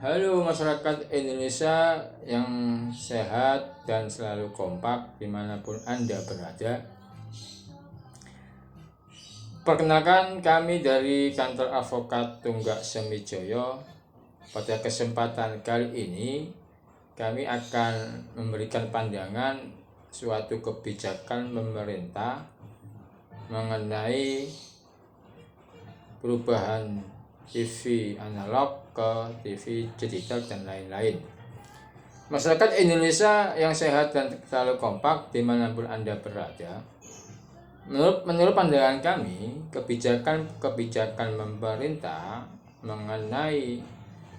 Halo masyarakat Indonesia yang sehat dan selalu kompak dimanapun Anda berada. Perkenalkan, kami dari kantor advokat Tunggak Semijoyo. Pada kesempatan kali ini kami akan memberikan pandangan suatu kebijakan pemerintah mengenai perubahan TV analog ke TV digital dan lain-lain. Masyarakat Indonesia yang sehat dan selalu kompak dimanapun Anda berada. Menurut pandangan kami, kebijakan pemerintah mengenai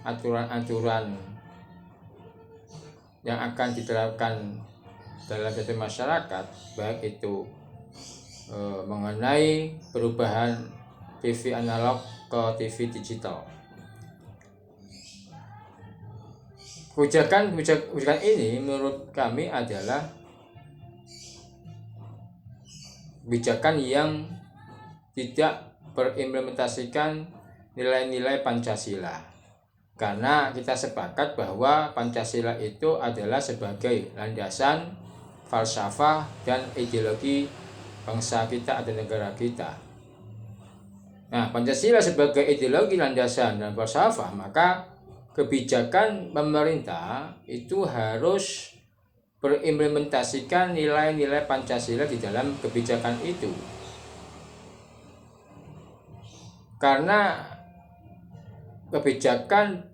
aturan-aturan yang akan diterapkan dalam satu masyarakat, baik itu mengenai perubahan TV analog ke TV digital. Kebijakan ini menurut kami adalah kebijakan yang tidak berimplementasikan nilai-nilai Pancasila. Karena kita sepakat bahwa Pancasila itu adalah sebagai landasan falsafah dan ideologi bangsa kita atau negara kita. Nah, Pancasila sebagai ideologi landasan dan falsafah, maka kebijakan pemerintah itu harus berimplementasikan nilai-nilai Pancasila di dalam kebijakan itu. Karena kebijakan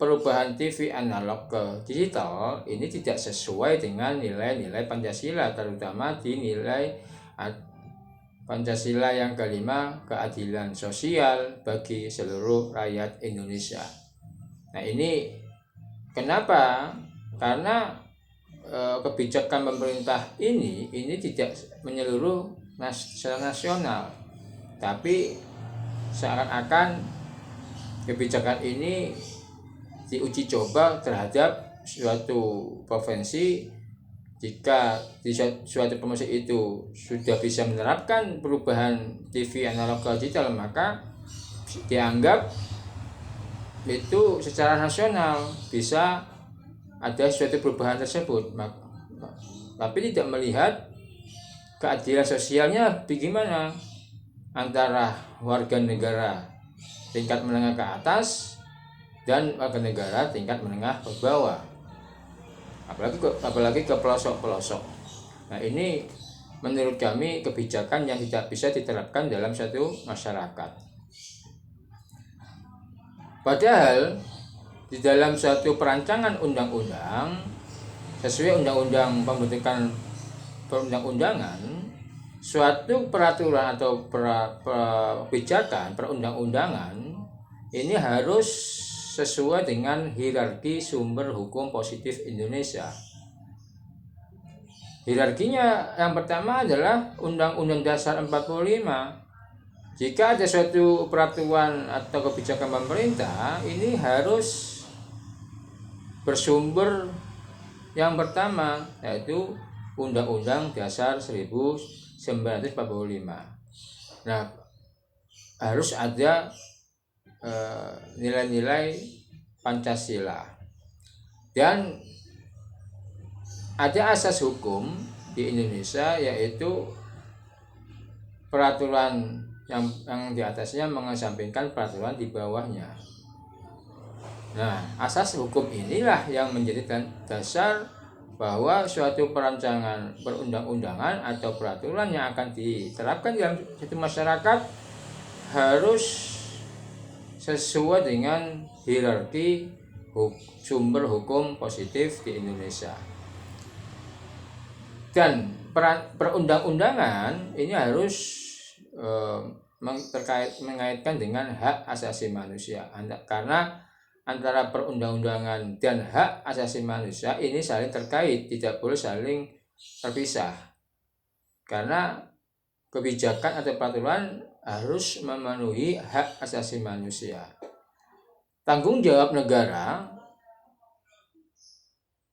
perubahan TV analog ke digital ini tidak sesuai dengan nilai-nilai Pancasila, terutama di nilai Pancasila yang kelima, keadilan sosial bagi seluruh rakyat Indonesia. Nah, ini kenapa? Karena kebijakan pemerintah ini tidak menyeluruh secara nasional, tapi seakan-akan kebijakan ini diuji coba terhadap suatu provinsi. Jika di suatu provinsi itu sudah bisa menerapkan perubahan TV analog ke digital, maka dianggap itu secara nasional bisa ada suatu perubahan tersebut. Tapi tidak melihat keadilan sosialnya bagaimana antara warga negara tingkat menengah ke atas dan warga negara tingkat menengah ke bawah, apalagi ke pelosok-pelosok. Nah, ini menurut kami kebijakan yang tidak bisa diterapkan dalam satu masyarakat. Padahal di dalam suatu perancangan undang-undang, sesuai undang-undang pembentukan perundang-undangan, suatu peraturan atau kebijakan perundang-undangan ini harus sesuai dengan hierarki sumber hukum positif Indonesia. Hierarkinya yang pertama adalah Undang-Undang Dasar 45. Jika ada suatu peraturan atau kebijakan pemerintah, ini harus bersumber yang pertama, yaitu Undang-Undang Dasar 1945. Nah, harus ada nilai-nilai Pancasila. Dan ada asas hukum di Indonesia, yaitu peraturan yang di atasnya mengesampingkan peraturan di bawahnya. Nah, asas hukum inilah yang menjadi dasar bahwa suatu perancangan perundang-undangan atau peraturan yang akan diterapkan dalam suatu masyarakat harus sesuai dengan hierarki sumber hukum positif di Indonesia. Dan perundang-undangan ini harus mengaitkan dengan hak asasi manusia, karena antara perundang-undangan dan hak asasi manusia ini saling terkait, tidak boleh saling terpisah, karena kebijakan atau peraturan harus memenuhi hak asasi manusia. Tanggung jawab negara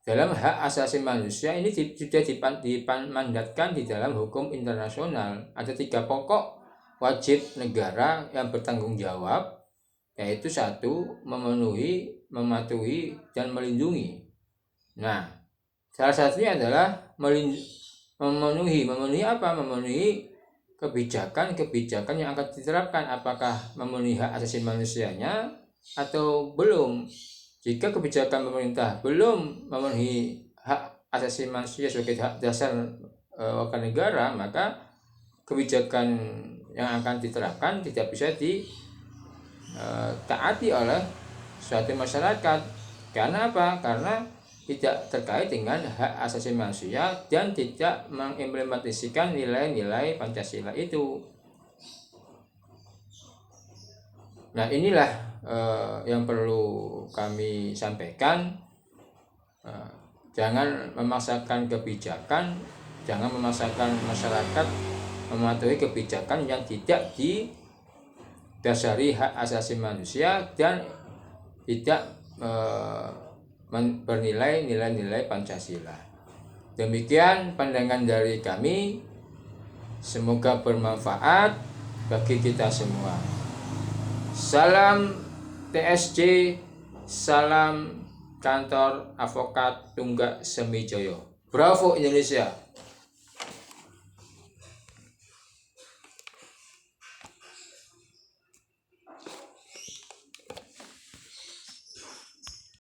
dalam hak asasi manusia ini sudah dimandatkan di dalam hukum internasional. Ada 3 pokok wajib negara yang bertanggung jawab, yaitu 1, memenuhi mematuhi dan melindungi. Nah, salah satunya adalah memenuhi apa? Memenuhi kebijakan yang akan diterapkan. Apakah memenuhi hak asasi manusianya atau belum? Jika kebijakan pemerintah belum memenuhi hak asasi manusia sebagai hak dasar warga negara, maka kebijakan yang akan diterapkan tidak bisa ditaati oleh suatu masyarakat. Karena apa? Karena tidak terkait dengan hak asasi manusia dan tidak mengimplementasikan nilai-nilai Pancasila itu. Nah, inilah yang perlu kami sampaikan. Jangan memaksakan kebijakan, jangan memaksakan masyarakat mematuhi kebijakan yang tidak didasari hak asasi manusia dan tidak bernilai nilai-nilai Pancasila. Demikian pandangan dari kami. Semoga bermanfaat bagi kita semua. Salam TSJ, salam Kantor Advokat Tunggak Semijoyo. Bravo Indonesia.